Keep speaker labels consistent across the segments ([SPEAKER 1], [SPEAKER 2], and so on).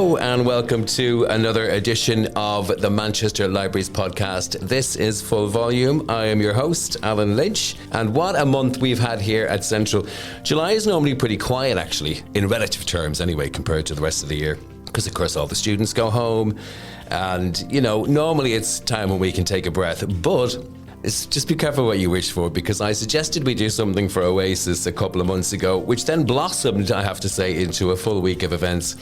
[SPEAKER 1] Hello and welcome to another edition of the Manchester Libraries podcast. This is Full Volume. I am your host, Alan Lynch, and what a month we've had here at Central. July is normally pretty quiet, actually, in relative terms anyway, compared to the rest of the year, because of course all the students go home and, you know, normally it's time when we can take a breath, but just be careful what you wish for, because I suggested we do something for Oasis a couple of months ago, which then blossomed, I have to say, into a full week of events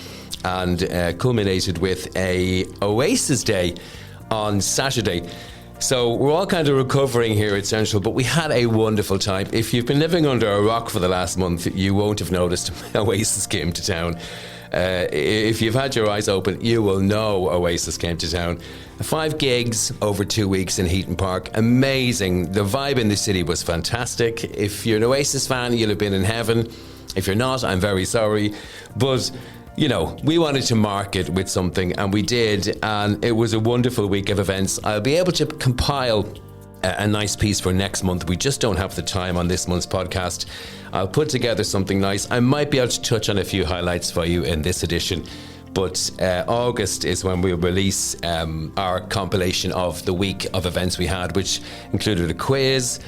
[SPEAKER 1] and culminated with a Oasis Day on Saturday. So we're all kind of recovering here at Central, but we had a wonderful time. If you've been living under a rock for the last month, you won't have noticed Oasis came to town. If you've had your eyes open, you will know Oasis came to town. 5 gigs over 2 weeks in Heaton Park. Amazing. The vibe in the city was fantastic. If you're an Oasis fan, you'll have been in heaven. If you're not, I'm very sorry. But, you know, we wanted to mark it with something, and we did. And it was a wonderful week of events. I'll be able to compile a nice piece for next month. We just don't have the time on this month's podcast. I'll put together something nice. I might be able to touch on a few highlights for you in this edition, but August is when we'll release our compilation of the week of events we had, which included a quiz.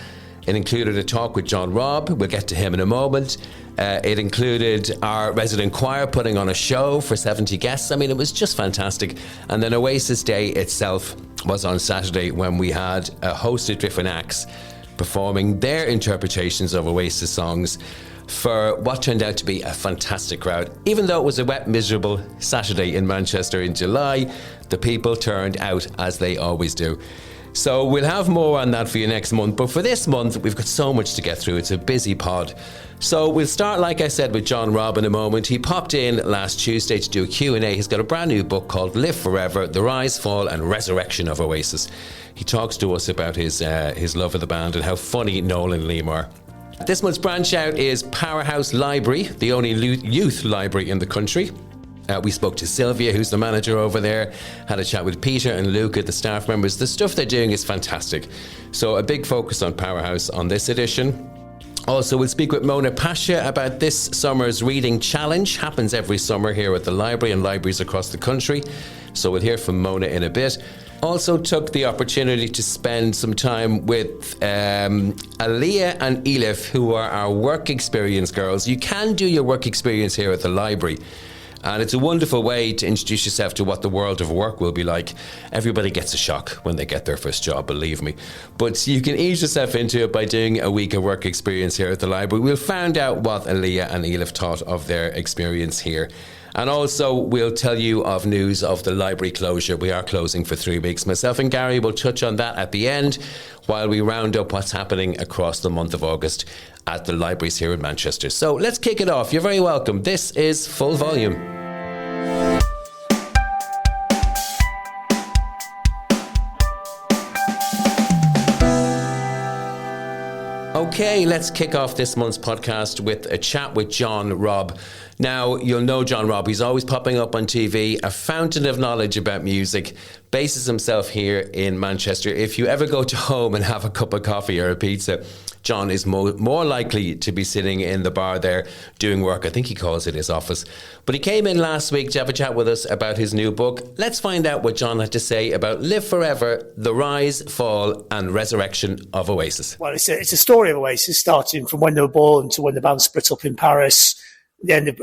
[SPEAKER 1] It included a talk with John Robb. We'll get to him in a moment. It included our resident choir putting on a show for 70 guests. I mean, it was just fantastic. And then Oasis Day itself was on Saturday, when we had a host of different acts performing their interpretations of Oasis songs for what turned out to be a fantastic crowd. Even though it was a wet, miserable Saturday in Manchester in July, the people turned out as they always do. So we'll have more on that for you next month. But for this month, we've got so much to get through. It's a busy pod. So we'll start, like I said, with John Robb in a moment. He popped in last Tuesday to do a Q&A. He's got a brand new book called Live Forever, The Rise, Fall and Resurrection of Oasis. He talks to us about his love of the band and how funny Noel and Liam are. This month's branch out is Powerhouse Library, the only youth library in the country. We spoke to Sylvia, who's the manager over there, had a chat with Peter and Luca, the staff members. The stuff they're doing is fantastic. So a big focus on Powerhouse on this edition. Also, we'll speak with Mona Pasha about this summer's reading challenge. Happens every summer here at the library and libraries across the country. So we'll hear from Mona in a bit. Also took the opportunity to spend some time with Aliyah and Elif, who are our work experience girls. You can do your work experience here at the library. And it's a wonderful way to introduce yourself to what the world of work will be like. Everybody gets a shock when they get their first job, believe me. But you can ease yourself into it by doing a week of work experience here at the library. We'll find out what Aliyah and Elif thought of their experience here. And also, we'll tell you of news of the library closure. We are closing for 3 weeks. Myself and Gary will touch on that at the end while we round up what's happening across the month of August at the libraries here in Manchester. So let's kick it off. You're very welcome. This is Full Volume. Okay, let's kick off this month's podcast with a chat with John Robb. Now, you'll know John Robb. He's always popping up on TV, a fountain of knowledge about music, bases himself here in Manchester. If you ever go to home and have a cup of coffee or a pizza, John is more likely to be sitting in the bar there doing work. I think he calls it his office. But he came in last week to have a chat with us about his new book. Let's find out what John had to say about Live Forever, The Rise, Fall and Resurrection of Oasis.
[SPEAKER 2] Well, it's a story of Oasis, starting from when they were born to when the band split up in Paris, the end of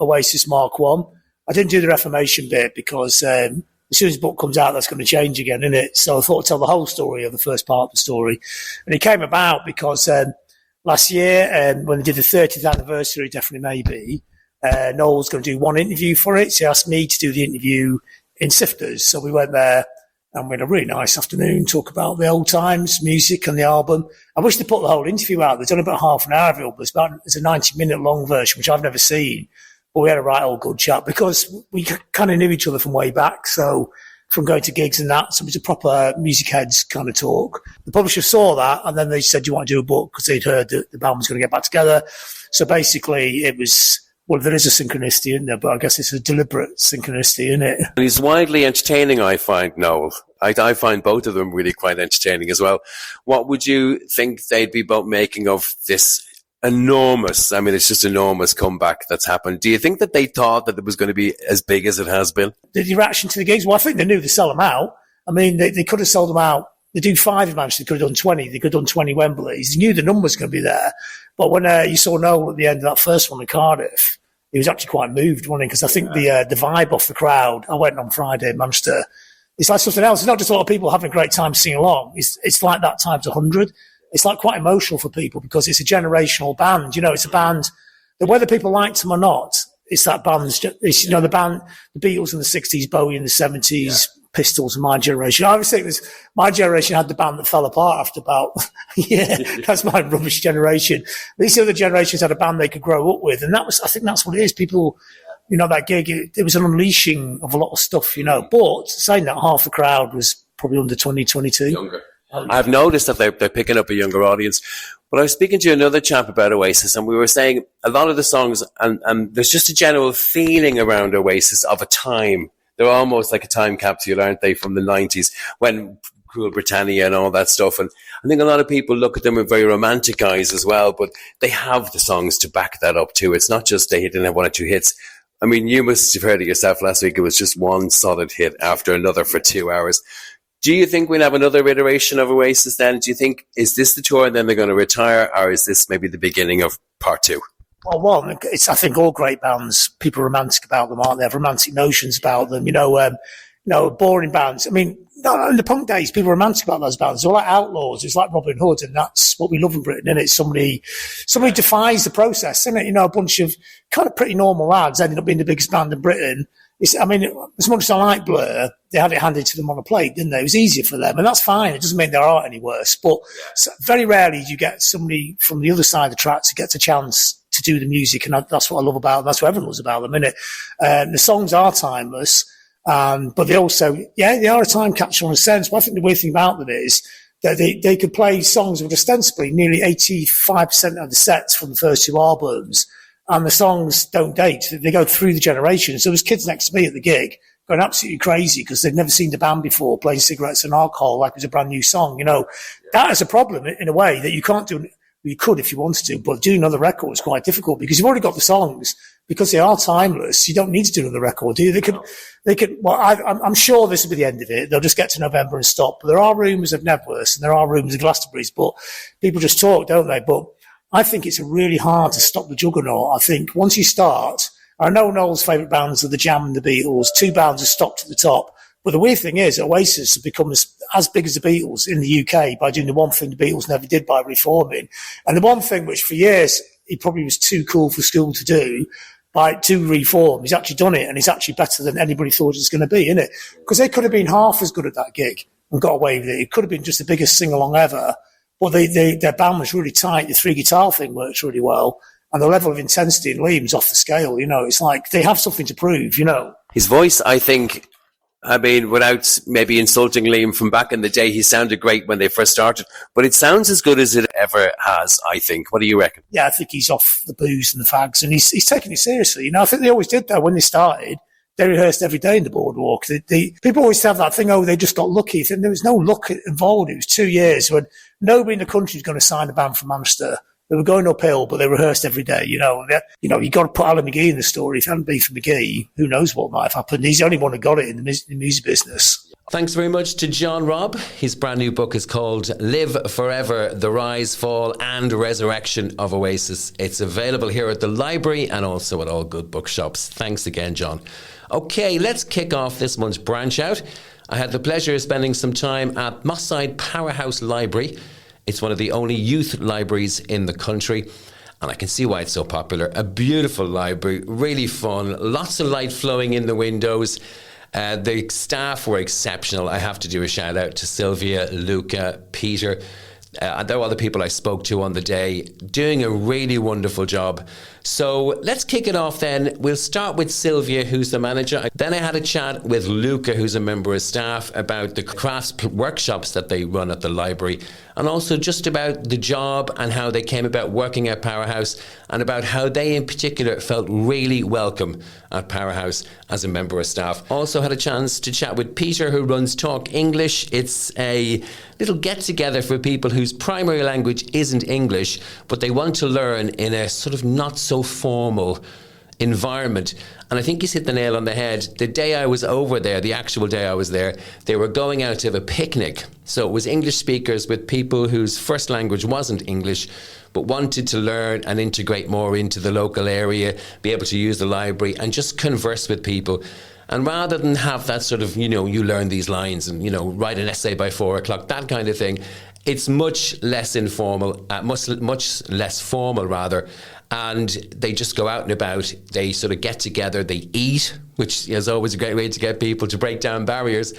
[SPEAKER 2] Oasis Mark 1. I didn't do the Reformation bit because as soon as the book comes out, that's going to change again, isn't it? So I thought I'd tell the whole story of the first part of the story. And it came about because last year, when they did the 30th anniversary, definitely maybe, Noel was going to do one interview for it. So he asked me to do the interview in Sifters. So we went there and we had a really nice afternoon, talk about the old times, music and the album. I wish they put the whole interview out. There's only about half an hour of it, but it's a 90-minute long version, which I've never seen. But we had a right old good chat because we kind of knew each other from way back. So from going to gigs and that, so it was a proper music heads kind of talk. The publisher saw that and then they said, do you want to do a book? Because they'd heard that the band was going to get back together. So basically it was, well, there is a synchronicity in there, but I guess it's a deliberate synchronicity, isn't it?
[SPEAKER 1] He's widely entertaining, I find, Noel. I find both of them really quite entertaining as well. What would you think they'd be both making of this enormous. I mean, it's just enormous comeback that's happened. Do you think that they thought that it was going to be as big as it has been?
[SPEAKER 2] The reaction to the gigs, well, I think they knew they'd sell them out. I mean, they could have sold them out. They do 5 in Manchester, they could have done 20. They could have done 20 Wembleys. They knew the number was going to be there. But when you saw Noel at the end of that first one in Cardiff, he was actually quite moved, wasn't he? Because I think the vibe off the crowd, I went on Friday in Manchester, it's like something else. It's not just a lot of people having a great time singing along. It's like that times 100. It's like quite emotional for people because it's a generational band. It's a band that whether people liked them or not, it's that band's, it's, the band, the Beatles in the 60s, Bowie in the 70s, Pistols in my generation. I always think my generation had the band that fell apart after about, that's my rubbish generation. These other generations had a band they could grow up with. And I think that's what it is. People, that gig, it was an unleashing of a lot of stuff, But saying that, half the crowd was probably under 20, 22.
[SPEAKER 1] Younger. I've noticed that they're picking up a younger audience. But I was speaking to another chap about Oasis, and we were saying a lot of the songs, and there's just a general feeling around Oasis of a time. They're almost like a time capsule, aren't they, from the 90s, when Cool Britannia and all that stuff. And I think a lot of people look at them with very romantic eyes as well, but they have the songs to back that up too. It's not just they didn't have 1 or 2 hits. I mean, you must have heard it yourself last week. It was just one solid hit after another for 2 hours. Do you think we'll have another iteration of Oasis then? Do you think, is this the tour and then they're going to retire, or is this maybe the beginning of part 2?
[SPEAKER 2] Well, I think all great bands, people are romantic about them, aren't they? Have romantic notions about them, boring bands. I mean, in the punk days, people were romantic about those bands. They're like Outlaws. It's like Robin Hood, and that's what we love in Britain, isn't it? Somebody defies the process, isn't it? A bunch of kind of pretty normal lads ended up being the biggest band in Britain. As much as I like Blur, they had it handed to them on a plate, didn't they? It was easier for them, and that's fine. It doesn't mean their art any worse, but very rarely do you get somebody from the other side of the tracks who gets a chance to do the music, and that's what I love about them. That's what everyone loves about them, isn't it? The songs are timeless, but they also, they are a time capsule in a sense. But I think the weird thing about them is that they could play songs with ostensibly nearly 85% of the sets from the first 2 albums, and the songs don't date. They go through the generations. So there was kids next to me at the gig going absolutely crazy because they'd never seen the band before playing Cigarettes and Alcohol like it was a brand new song. That is a problem in a way that you can't do. You could if you wanted to, but doing another record is quite difficult because you've already got the songs because they are timeless. You don't need to do another record, do you? They could. Well, I'm sure this will be the end of it. They'll just get to November and stop. But there are rumours of Nebworth and there are rumours of Glastonbury's, but people just talk, don't they? But I think it's really hard to stop the juggernaut. I think once you start, I know Noel's favourite bands are the Jam and the Beatles. 2 bands have stopped at the top. But the weird thing is, Oasis have become as big as the Beatles in the UK by doing the one thing the Beatles never did by reforming. And the one thing which for years he probably was too cool for school to do, to reform. He's actually done it, and he's actually better than anybody thought it was going to be, isn't it? Because they could have been half as good at that gig and got away with it. It could have been just the biggest sing-along ever. But their band was really tight. The 3-guitar thing works really well. And the level of intensity in Liam's off the scale, It's like they have something to prove,
[SPEAKER 1] His voice, I think, without maybe insulting Liam from back in the day, he sounded great when they first started, but it sounds as good as it ever has, I think. What do you reckon?
[SPEAKER 2] Yeah, I think he's off the booze and the fags, and he's taking it seriously. I think they always did that when they started. They rehearsed every day in the boardwalk. People always have that thing, they just got lucky. There was no luck involved. It was 2 years when nobody in the country was going to sign a band from Manchester. They were going uphill, but they rehearsed every day. You got to put Alan McGee in the story. If it hadn't been for McGee, who knows what might have happened. He's the only one who got it in the music business.
[SPEAKER 1] Thanks very much to John Robb. His brand new book is called Live Forever, The Rise, Fall and Resurrection of Oasis. It's available here at the library and also at all good bookshops. Thanks again, John. Okay, let's kick off this month's branch out. I had the pleasure of spending some time at Moss Side Powerhouse Library. It's one of the only youth libraries in the country, and I can see why it's so popular. A beautiful library, really fun, lots of light flowing in the windows. The staff were exceptional. I have to do a shout out to Sylvia, Luca, Peter. They're all the people I spoke to on the day, doing a really wonderful job. So let's kick it off then. We'll start with Sylvia, who's the manager. Then I had a chat with Luca, who's a member of staff, about the crafts workshops that they run at the library, and also just about the job and how they came about working at Powerhouse, and about how they in particular felt really welcome at Powerhouse as a member of staff. Also had a chance to chat with Peter, who runs Talk English. It's a little get-together for people whose primary language isn't English, but they want to learn in a sort of not so formal environment. And I think he's hit the nail on the head. The day I was over there, the actual day I was there, they were going out to have a picnic. So it was English speakers with people whose first language wasn't English, but wanted to learn and integrate more into the local area, be able to use the library and just converse with people. And rather than have that sort of, you learn these lines and, write an essay by 4 o'clock, that kind of thing, it's much less informal, much less formal rather. And they just go out and about, they sort of get together, they eat, which is always a great way to get people to break down barriers.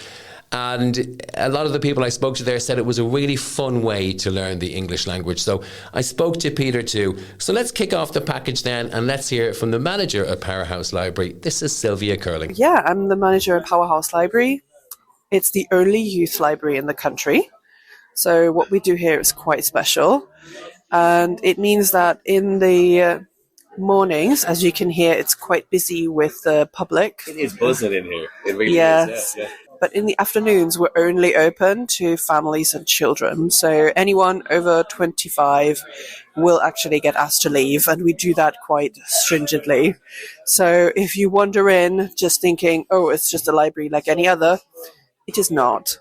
[SPEAKER 1] And a lot of the people I spoke to there said it was a really fun way to learn the English language. So I spoke to Peter too. So let's kick off the package then, and let's hear from the manager at Powerhouse Library. This is Sylvia Curling.
[SPEAKER 3] Yeah, I'm the manager at Powerhouse Library. It's the only youth library in the country. So what we do here is quite special. And it means that in the mornings, as you can hear, it's quite busy with the public.
[SPEAKER 1] It is buzzing in here. It really
[SPEAKER 3] is.
[SPEAKER 1] Yeah.
[SPEAKER 3] But in the afternoons, we're only open to families and children. So anyone over 25 will actually get asked to leave. And we do that quite stringently. So if you wander in just thinking, oh, it's just a library like any other, it is not.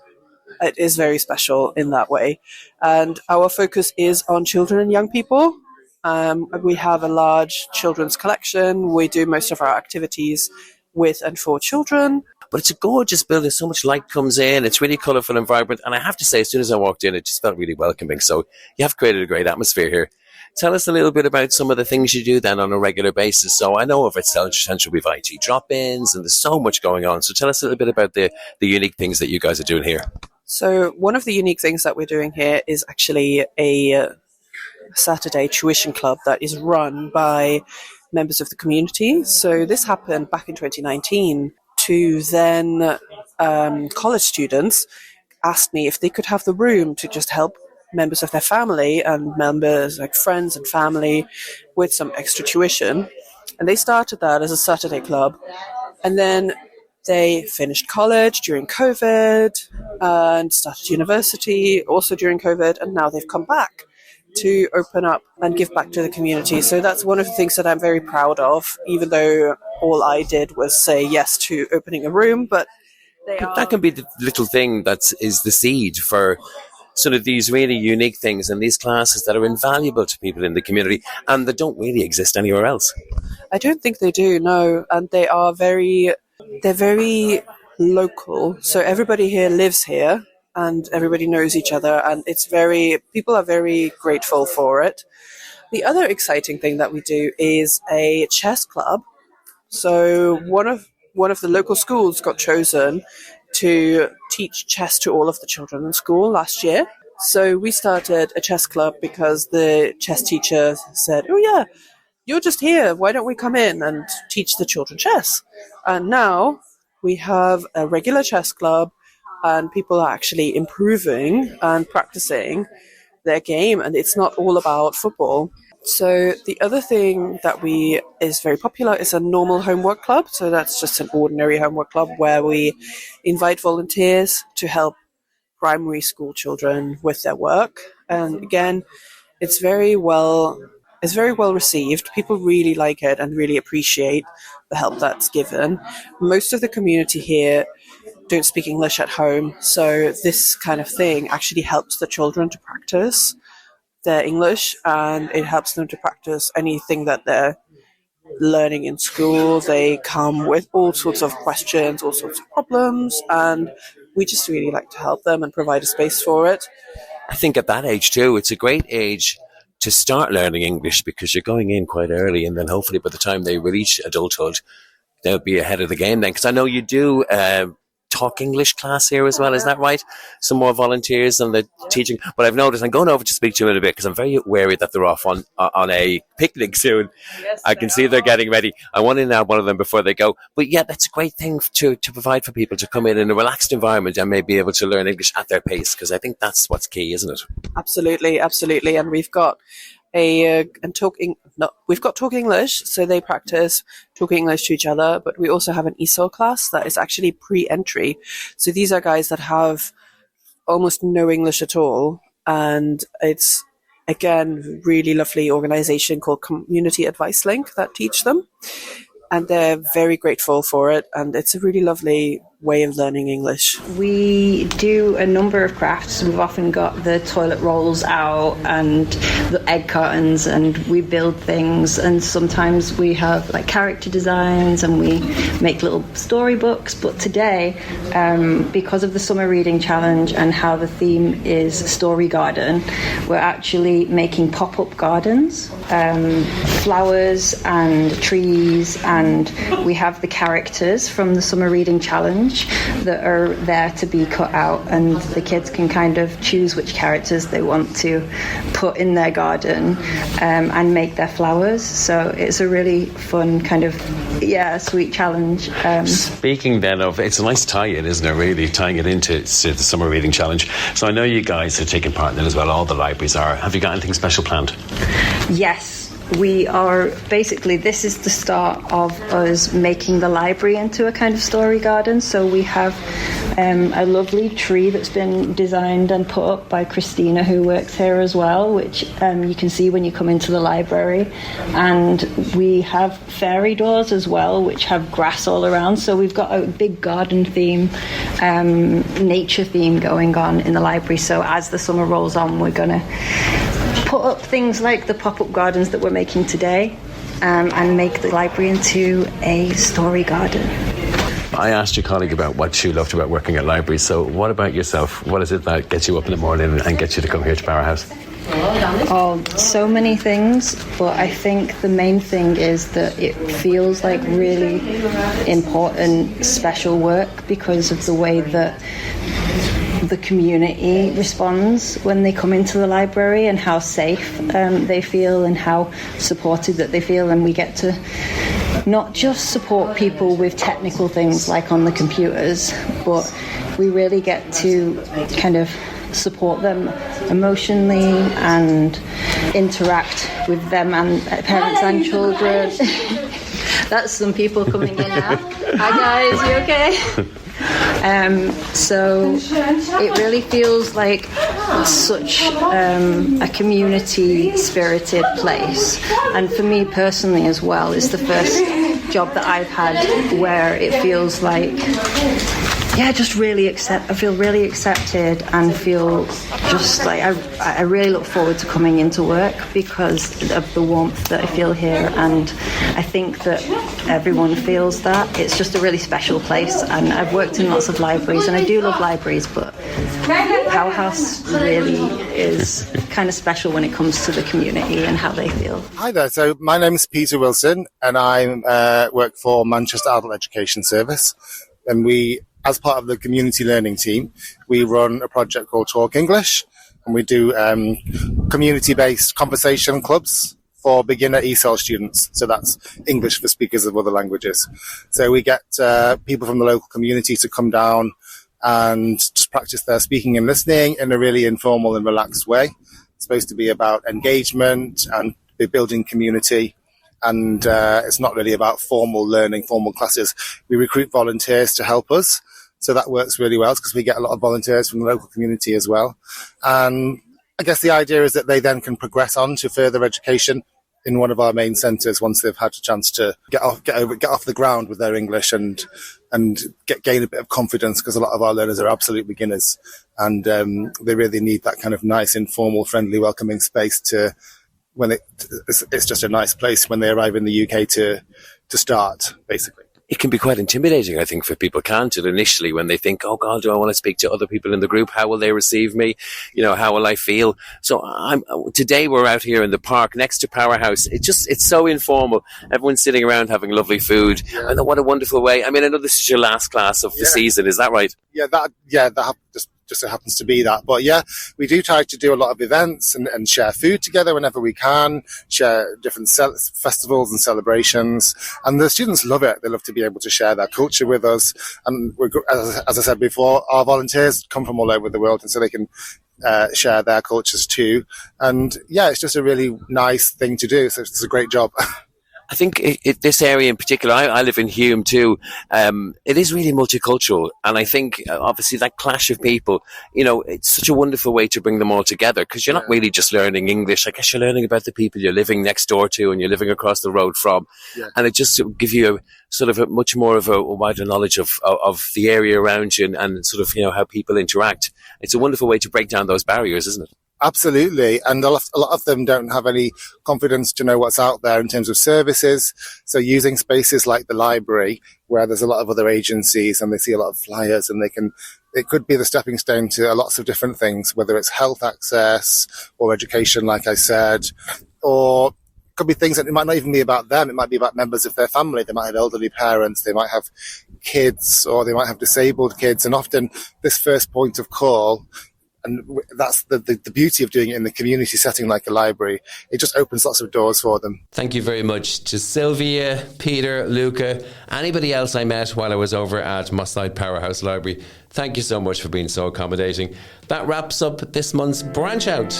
[SPEAKER 3] It is very special in that way. And our focus is on children and young people. We have a large children's collection. We do most of our activities with and for children.
[SPEAKER 1] But it's a gorgeous building. So much light comes in. It's really colourful and vibrant. And I have to say, as soon as I walked in, it just felt really welcoming. So you have created a great atmosphere here. Tell us a little bit about some of the things you do then on a regular basis. So I know of it, Central, we've IT drop-ins, and there's so much going on. So tell us a little bit about the unique things that you guys are doing here.
[SPEAKER 3] So one of the unique things that we're doing here is actually a Saturday tuition club that is run by members of the community. So this happened back in 2019 to then college students asked me if they could have the room to just help members of their family and members like friends and family with some extra tuition. And they started that as a Saturday club. And then they finished college during COVID and started university also during COVID. And now they've come back to open up and give back to the community. So that's one of the things that I'm very proud of, even though all I did was say yes to opening a room. But
[SPEAKER 1] that can be the little thing that is the seed for sort of these really unique things and these classes that are invaluable to people in the community and that don't really exist anywhere else.
[SPEAKER 3] I don't think they do, no. And they're very local. So everybody here lives here and everybody knows each other, and people are very grateful for it. The other exciting thing that we do is a chess club. So one of the local schools got chosen to teach chess to all of the children in school last year. So we started a chess club because the chess teacher said, oh yeah, you're just here. Why don't we come in and teach the children chess? And now we have a regular chess club and people are actually improving and practicing their game. And it's not all about football. So the other thing that is very popular is a normal homework club. So that's just an ordinary homework club where we invite volunteers to help primary school children with their work. And again, it's very well received. People really like it and really appreciate the help that's given. Most of the community here don't speak English at home. So this kind of thing actually helps the children to practice their English, and it helps them to practice anything that they're learning in school. They come with all sorts of questions, all sorts of problems, and we just really like to help them and provide a space for it.
[SPEAKER 1] I think at that age too, it's a great age to start learning English because you're going in quite early, and then hopefully by the time they reach adulthood, they'll be ahead of the game then. Because I know you do Talk English class here as well, is that right? Some more volunteers and the teaching. But I've noticed, I'm going over to speak to them in a bit because I'm very wary that they're off on a picnic soon. Yes, I can see they're getting ready. I want to nab one of them before they go. But yeah, that's a great thing to provide for people to come in a relaxed environment and maybe able to learn English at their pace, because I think that's what's key, isn't it?
[SPEAKER 3] Absolutely, absolutely. And we've got we've got Talk English, so they practice talking English to each other, but we also have an ESOL class that is actually pre-entry. So these are guys that have almost no English at all, and it's, again, really lovely organization called Community Advice Link that teach them, and they're very grateful for it, and it's a really lovely way of learning English.
[SPEAKER 4] We do a number of crafts. We've often got the toilet rolls out and the egg cartons, and we build things, and sometimes we have like character designs and we make little storybooks. But today, because of the summer reading challenge and how the theme is story garden, we're actually making pop-up gardens, flowers and trees, and we have the characters from the summer reading challenge that are there to be cut out, and the kids can kind of choose which characters they want to put in their garden and make their flowers. So it's a really fun kind of, sweet challenge.
[SPEAKER 1] Speaking then of, it's a nice tie-in, isn't it, really, tying it into the Summer Reading Challenge. So I know you guys are taking part in it as well, all the libraries are. Have you got anything special planned?
[SPEAKER 4] Yes. We are basically, this is the start of us making the library into a kind of story garden. So we have a lovely tree that's been designed and put up by Christina, who works here as well, which you can see when you come into the library. And we have fairy doors as well, which have grass all around. So we've got a big garden theme, nature theme going on in the library. So as the summer rolls on, we're going to put up things like the pop-up gardens that we're making today, and make the library into a story garden.
[SPEAKER 1] I asked your colleague about what you loved about working at libraries, so what about yourself? What is it that gets you up in the morning and gets you to come here to Powerhouse?
[SPEAKER 4] Oh, so many things, but I think the main thing is that it feels like really important, special work because of the way that the community responds when they come into the library, and how safe they feel and how supported that they feel. And we get to not just support people with technical things like on the computers, but we really get to kind of support them emotionally and interact with them and parents and children. That's some people coming in now. Hi guys, you okay? So it really feels like such a community spirited place, and for me personally as well, it's the first job that I've had where it feels like just really I feel really accepted and feel just like I really look forward to coming into work because of the warmth that I feel here, and I think that everyone feels that. It's just a really special place, and I've worked in lots of libraries and I do love libraries, but Powerhouse really is kind of special when it comes to the community and how they feel.
[SPEAKER 5] Hi there, so my name's Peter Wilson and I work for Manchester Adult Education Service, and we, as part of the community learning team, we run a project called Talk English, and we do community-based conversation clubs for beginner ESOL students. So that's English for speakers of other languages. So we get people from the local community to come down and just practice their speaking and listening in a really informal and relaxed way. It's supposed to be about engagement and building community. And it's not really about formal learning, formal classes. We recruit volunteers to help us. So that works really well because we get a lot of volunteers from the local community as well. And I guess the idea is that they then can progress on to further education in one of our main centres once they've had a chance to get off the ground with their English and gain a bit of confidence, because a lot of our learners are absolute beginners, and they really need that kind of nice, informal, friendly, welcoming space to when it's just a nice place when they arrive in the UK to start, basically.
[SPEAKER 1] It can be quite intimidating, I think, for people, can't it, initially, when they think, oh God, do I want to speak to other people in the group? How will they receive me? How will I feel? So today we're out here in the park next to Powerhouse. It's so informal. Everyone's sitting around having lovely food. Yeah. And what a wonderful way. I mean, I know this is your last class of the season. Is that right?
[SPEAKER 5] That just so happens to be that. But we do try to do a lot of events and share food together whenever we can, share different festivals and celebrations. And the students love it. They love to be able to share their culture with us. And as I said before, our volunteers come from all over the world, and so they can share their cultures too. And yeah, it's just a really nice thing to do. So it's a great job.
[SPEAKER 1] I think this area in particular, I live in Hume too, it is really multicultural. And I think, obviously, that clash of people, it's such a wonderful way to bring them all together, because you're not really just learning English. I guess you're learning about the people you're living next door to and you're living across the road from. Yeah. And it just gives you a much more of a wider knowledge of the area around you and sort of, how people interact. It's a wonderful way to break down those barriers, isn't it?
[SPEAKER 5] Absolutely. And a lot of them don't have any confidence to know what's out there in terms of services. So using spaces like the library, where there's a lot of other agencies and they see a lot of flyers, and it could be the stepping stone to lots of different things, whether it's health access or education, like I said, or could be things that it might not even be about them. It might be about members of their family. They might have elderly parents. They might have kids, or they might have disabled kids. And often this first point of call, and that's the beauty of doing it in the community setting like a library. It just opens lots of doors for them.
[SPEAKER 1] Thank you very much to Sylvia, Peter, Luca, anybody else I met while I was over at Moss Side Powerhouse Library. Thank you so much for being so accommodating. That wraps up this month's Branch Out.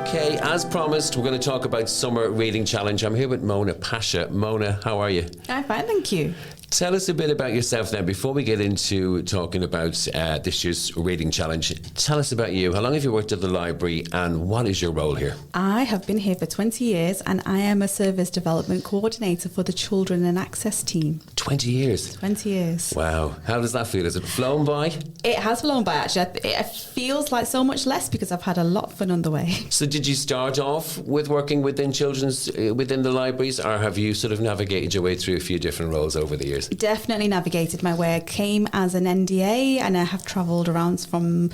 [SPEAKER 1] Okay, as promised, we're going to talk about Summer Reading Challenge. I'm here with Mona Pasha. Mona, how are you?
[SPEAKER 6] I'm fine, thank you.
[SPEAKER 1] Tell us a bit about yourself then, before we get into talking about this year's Reading Challenge. Tell us about you. How long have you worked at the library and what is your role here?
[SPEAKER 6] I have been here for 20 years and I am a service development coordinator for the Children and Access team.
[SPEAKER 1] 20 years?
[SPEAKER 6] 20 years.
[SPEAKER 1] Wow. How does that feel? Has it flown by?
[SPEAKER 6] It has flown by, actually. It feels like so much less because I've had a lot of fun on the way.
[SPEAKER 1] So did you start off with working within within the libraries, or have you sort of navigated your way through a few different roles over the years?
[SPEAKER 6] Definitely navigated my way. I came as an NDA and I have travelled around from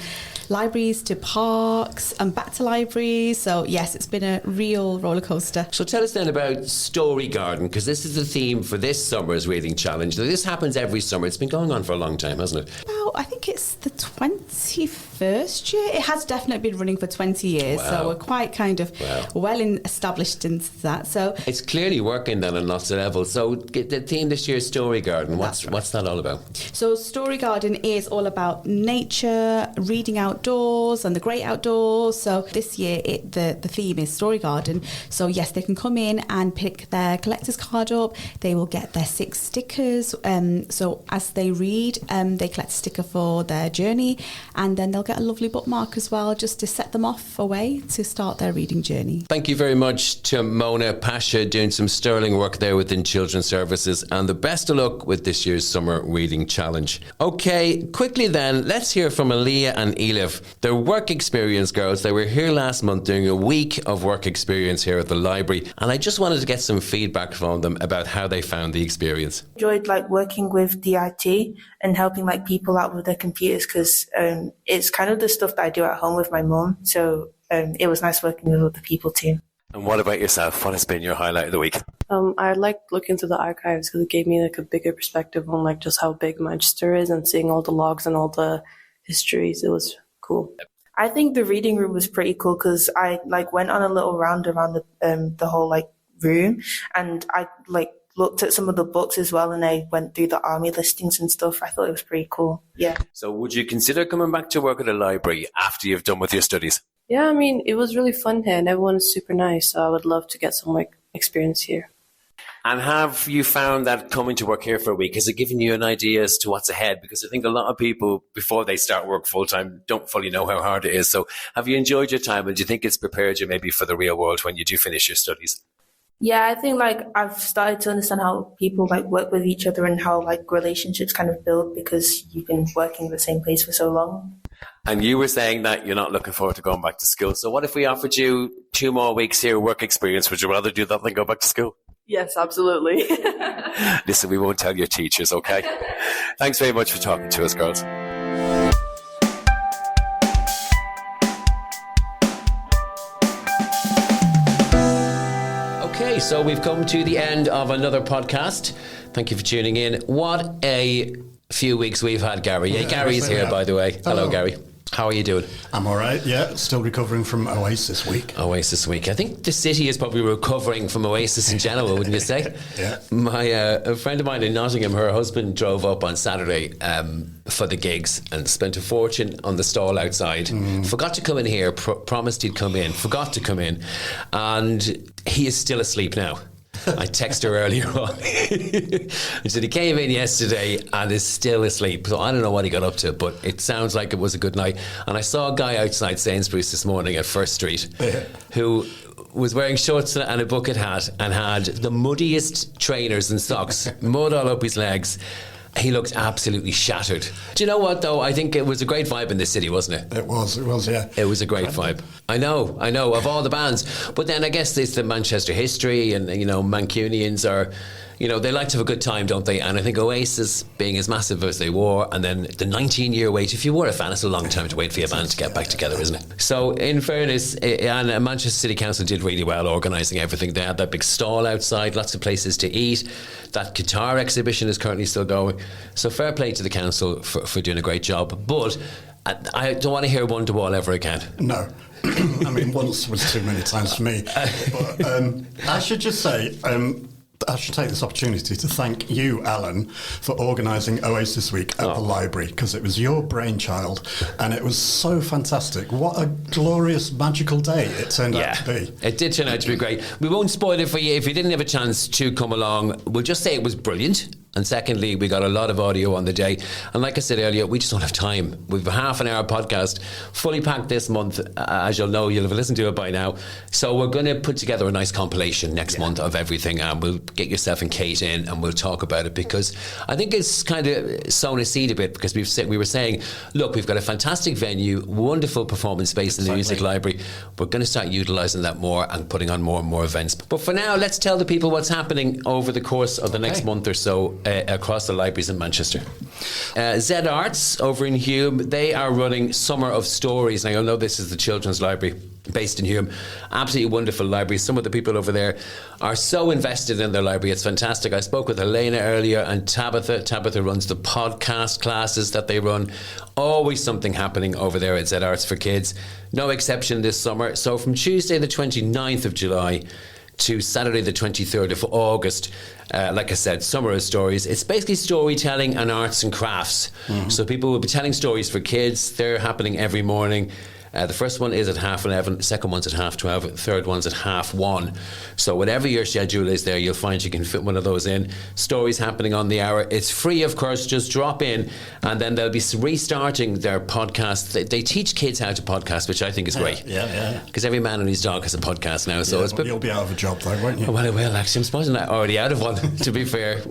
[SPEAKER 6] libraries to parks and back to libraries. So yes, it's been a real roller coaster.
[SPEAKER 1] So tell us then about Story Garden, because this is the theme for this summer's Reading Challenge. This happens every summer. It's been going on for a long time, hasn't it?
[SPEAKER 6] Well, I think it's the 21st year. It has definitely been running for 20 years.
[SPEAKER 1] Wow.
[SPEAKER 6] So we're quite kind of established into that. So
[SPEAKER 1] it's clearly working then on lots of levels. So the theme this year is Story Garden. What's that all about?
[SPEAKER 6] So Story Garden is all about nature, reading outdoors and the great outdoors. So this year the theme is Story Garden. So yes, they can come in and pick their collector's card up. They will get their 6 stickers. So as they read, they collect a sticker for their journey, and then they'll get a lovely bookmark as well, just to set them off away to start their reading journey.
[SPEAKER 1] Thank you very much to Mona Pasha, doing some sterling work there within Children's Services, and the best of luck with this year's Summer Reading Challenge. Okay, quickly then, let's hear from Aaliyah and Elif. They're work experience girls. They were here last month doing a week of work experience here at the library, and I just wanted to get some feedback from them about how they found the experience.
[SPEAKER 7] Enjoyed working with DIT and helping people out with their computers, because it's kind of the stuff that I do at home with my mum. So it was nice working with other people too.
[SPEAKER 1] And what about yourself? What has been your highlight of the week?
[SPEAKER 8] I liked looking through the archives because it gave me a bigger perspective on just how big Manchester is, and seeing all the logs and all the histories. It was cool.
[SPEAKER 7] I think the reading room was pretty cool because I went on a little round around the whole room, and I looked at some of the books as well, and I went through the army listings and stuff. I thought it was pretty cool. Yeah.
[SPEAKER 1] So would you consider coming back to work at a library after you've done with your studies?
[SPEAKER 8] Yeah, I mean, it was really fun here and everyone's super nice. So I would love to get some experience here.
[SPEAKER 1] And have you found that coming to work here for a week, has it given you an idea as to what's ahead? Because I think a lot of people, before they start work full-time, don't fully know how hard it is. So have you enjoyed your time, and do you think it's prepared you maybe for the real world when you do finish your studies?
[SPEAKER 7] Yeah, I think I've started to understand how people work with each other and how relationships kind of build because you've been working in the same place for so long.
[SPEAKER 1] And you were saying that you're not looking forward to going back to school. So what if we offered you 2 more weeks here work experience? Would you rather do that than go back to school?
[SPEAKER 8] Yes, absolutely.
[SPEAKER 1] Listen, we won't tell your teachers, okay? Thanks very much for talking to us, girls. Okay, so we've come to the end of another podcast. Thank you for tuning in. What a few weeks we've had, Gary. Yeah, Gary's here, by the way. Hello, Gary. How are you doing?
[SPEAKER 9] I'm all right, yeah. Still recovering from Oasis week.
[SPEAKER 1] Oasis week. I think the city is probably recovering from Oasis in general, wouldn't you say?
[SPEAKER 9] Yeah.
[SPEAKER 1] A friend of mine in Nottingham, her husband drove up on Saturday for the gigs and spent a fortune on the stall outside. Forgot to come in here, promised he'd come in, forgot to come in, and he is still asleep now. I texted her earlier on. He said he came in yesterday and is still asleep. So I don't know what he got up to, but it sounds like it was a good night. And I saw a guy outside Sainsbury's this morning at First Street who was wearing shorts and a bucket hat and had the muddiest trainers and socks, mud all up his legs. He looked absolutely shattered. Do you know what, though? I think it was a great vibe in this city, wasn't it?
[SPEAKER 9] It was, yeah.
[SPEAKER 1] It was a great vibe. I know, of all the bands. But then I guess it's the Manchester history and, Mancunians are, they like to have a good time, don't they? And I think Oasis, being as massive as they were, and then the 19-year wait, if you were a fan, it's a long time to wait for your band to get back together, isn't it? So, in fairness, and Manchester City Council did really well organising everything. They had that big stall outside, lots of places to eat. That guitar exhibition is currently still going. So, fair play to the council for doing a great job. But I don't want to hear Wonderwall ever again.
[SPEAKER 9] No. I mean, once was too many times for me. But I should just say... I should take this opportunity to thank you, Alan, for organising Oasis Week at the library, because it was your brainchild and it was so fantastic. What a glorious, magical day it turned out to be.
[SPEAKER 1] It did turn out to be great. We won't spoil it for you. If you didn't have a chance to come along, we'll just say it was brilliant. And secondly, we got a lot of audio on the day. And like I said earlier, we just don't have time. We've a half an hour podcast fully packed this month. As you'll know, you'll have listened to it by now. So we're going to put together a nice compilation next month of everything. And we'll get yourself and Kate in and we'll talk about it, because I think it's kind of sown a seed a bit, because we were saying, look, we've got a fantastic venue, wonderful performance space in the music library. We're going to start utilising that more and putting on more and more events. But for now, let's tell the people what's happening over the course of the next month or so across the libraries in Manchester. Z Arts over in Hume, they are running Summer of Stories. Now, you'll know this is the children's library based in Hume. Absolutely wonderful library. Some of the people over there are so invested in their library. It's fantastic. I spoke with Elena earlier and Tabitha. Tabitha runs the podcast classes that they run. Always something happening over there at Z Arts for Kids. No exception this summer. So from Tuesday the 29th of July to Saturday the 23rd of August, like I said, Summer of Stories. It's basically storytelling and arts and crafts. So people will be telling stories for kids. They're happening every morning. The first one is at 11:30, the second one's at 12:30, the third one's at 1:30. So whatever your schedule is there, you'll find you can fit one of those in. Stories happening on the hour. It's free, of course. Just drop in, and then they'll be restarting their podcast. They teach kids how to podcast, which I think is great.
[SPEAKER 9] Yeah.
[SPEAKER 1] Because every man and his dog has a podcast now. So it's
[SPEAKER 9] you'll be out of a job though, won't you?
[SPEAKER 1] Well, I will actually. I'm supposed I'm already out of one, to be fair.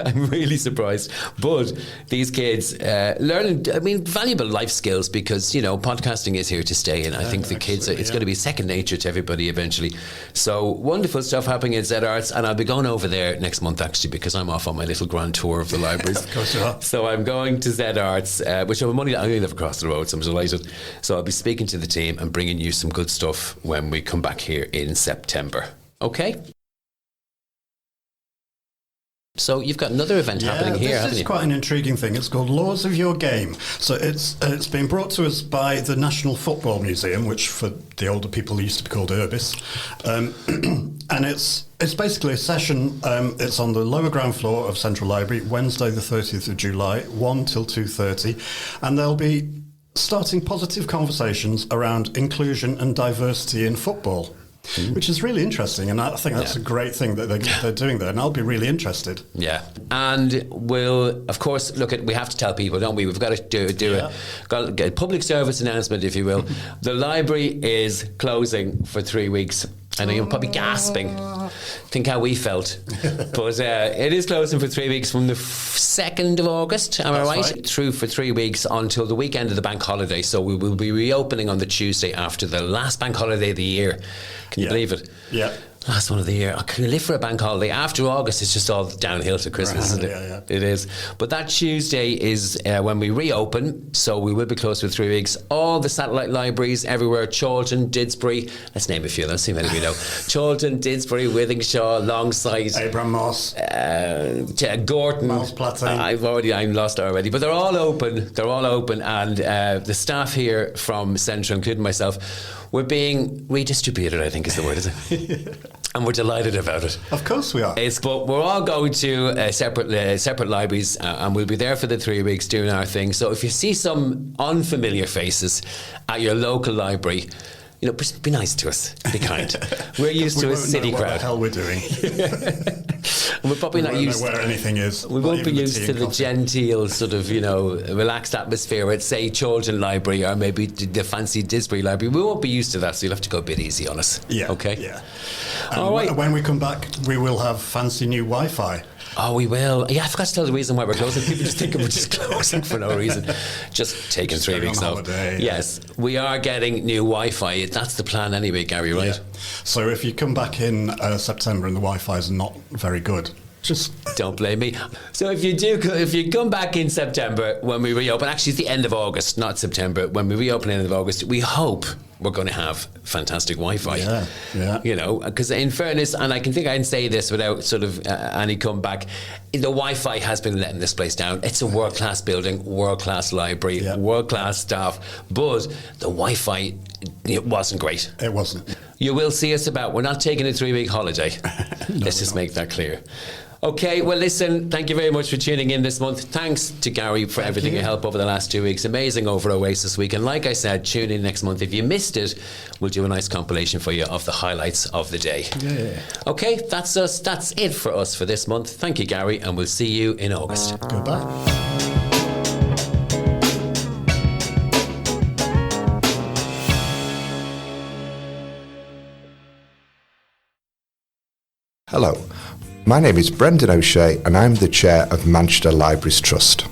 [SPEAKER 1] I'm really surprised. But these kids learn, valuable life skills, because, podcasting is here to stay, and I think the kids, it's going to be second nature to everybody eventually. So wonderful stuff happening at Z Arts, and I'll be going over there next month actually, because I'm off on my little grand tour of the libraries.
[SPEAKER 9] Of course you are.
[SPEAKER 1] So I'm going to Z Arts, which I'm only live across the road, so I'm delighted. So I'll be speaking to the team and bringing you some good stuff when we come back here in September. Okay? So you've got another event happening here, haven't you?
[SPEAKER 9] This is quite an intriguing thing. It's called Laws of Your Game. So it's been brought to us by the National Football Museum, which for the older people used to be called Urbis. And it's basically a session. It's on the lower ground floor of Central Library, Wednesday the 30th of July, 1 till 2:30. And they'll be starting positive conversations around inclusion and diversity in football. Which is really interesting, and I think that's a great thing that they're doing there, and I'll be really interested.
[SPEAKER 1] Yeah, and we'll, of course, we have to tell people, don't we? We've got to do a public service announcement, if you will. The library is closing for 3 weeks. I know you're probably gasping. Think how we felt. But it is closing for 3 weeks from the 2nd of August, am I right? Through for 3 weeks until the weekend of the bank holiday. So we will be reopening on the Tuesday after the last bank holiday of the year. Can you believe it?
[SPEAKER 9] Yeah.
[SPEAKER 1] Last one of the year. I can live for a bank holiday. After August, it's just all downhill to Christmas, isn't it?
[SPEAKER 9] Yeah.
[SPEAKER 1] It is. But that Tuesday is when we reopen, so we will be closed for 3 weeks. All the satellite libraries everywhere, Chorlton, Didsbury, let's name a few, let's see how many we know. Chorlton, Didsbury, Withershaw, Longsight,
[SPEAKER 9] Abraham Moss,
[SPEAKER 1] Gorton.
[SPEAKER 9] Miles Platting.
[SPEAKER 1] I'm lost already. But they're all open, and the staff here from Central, including myself, we're being redistributed, I think is the word, isn't it? And we're delighted about it.
[SPEAKER 9] Of course we are.
[SPEAKER 1] But we're all going to separate libraries, and we'll be there for the 3 weeks doing our thing. So if you see some unfamiliar faces at your local library, you know, be nice to us. Be kind. We're used to a city crowd.
[SPEAKER 9] What the hell we're doing?
[SPEAKER 1] And we're probably not used
[SPEAKER 9] to where anything is.
[SPEAKER 1] We won't be used to the genteel sort of, you know, relaxed atmosphere at, say, Chorlton Library or maybe the fancy Didsbury Library. We won't be used to that, so you'll have to go a bit easy on us.
[SPEAKER 9] Yeah.
[SPEAKER 1] Okay.
[SPEAKER 9] Yeah.
[SPEAKER 1] All right.
[SPEAKER 9] When we come back, we will have fancy new Wi-Fi.
[SPEAKER 1] Oh, we will. Yeah, I forgot to tell the reason why we're closing. People just think we're just closing for no reason. Just taking 3 weeks off. Yes, we are getting new Wi-Fi. That's the plan anyway, Gary, right?
[SPEAKER 9] Yeah. So if you come back in September and the Wi-Fi is not very good, just
[SPEAKER 1] don't blame me. So if you come back in September when we reopen, actually it's the end of August, not September, when we reopen at the end of August, we hope we're going to have fantastic Wi-Fi.
[SPEAKER 9] Yeah.
[SPEAKER 1] You know, because in fairness, and I can say this without sort of any comeback, the Wi-Fi has been letting this place down. It's a world-class building, world-class library, world-class staff, but the Wi-Fi, it wasn't great.
[SPEAKER 9] It wasn't.
[SPEAKER 1] You will see us about. We're not taking a 3-week holiday. Let's just make that clear. Okay, well, listen, thank you very much for tuning in this month. Thanks to Gary for everything your help over the last 2 weeks. Amazing over Oasis Week. And like I said, tune in next month. If you missed it, we'll do a nice compilation for you of the highlights of the day.
[SPEAKER 9] Yeah.
[SPEAKER 1] Okay, that's us. That's it for us for this month. Thank you, Gary, and we'll see you in August.
[SPEAKER 9] Goodbye.
[SPEAKER 10] Hello, my name is Brendan O'Shea and I'm the Chair of Manchester Libraries Trust.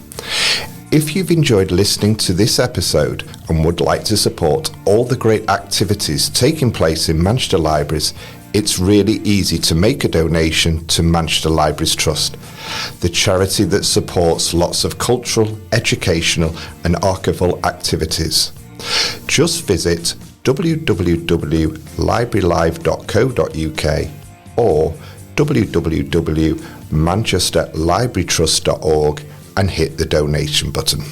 [SPEAKER 10] If you've enjoyed listening to this episode and would like to support all the great activities taking place in Manchester Libraries, it's really easy to make a donation to Manchester Libraries Trust, the charity that supports lots of cultural, educational and archival activities. Just visit www.librarylive.co.uk or www.manchesterlibrarytrust.org and hit the donation button.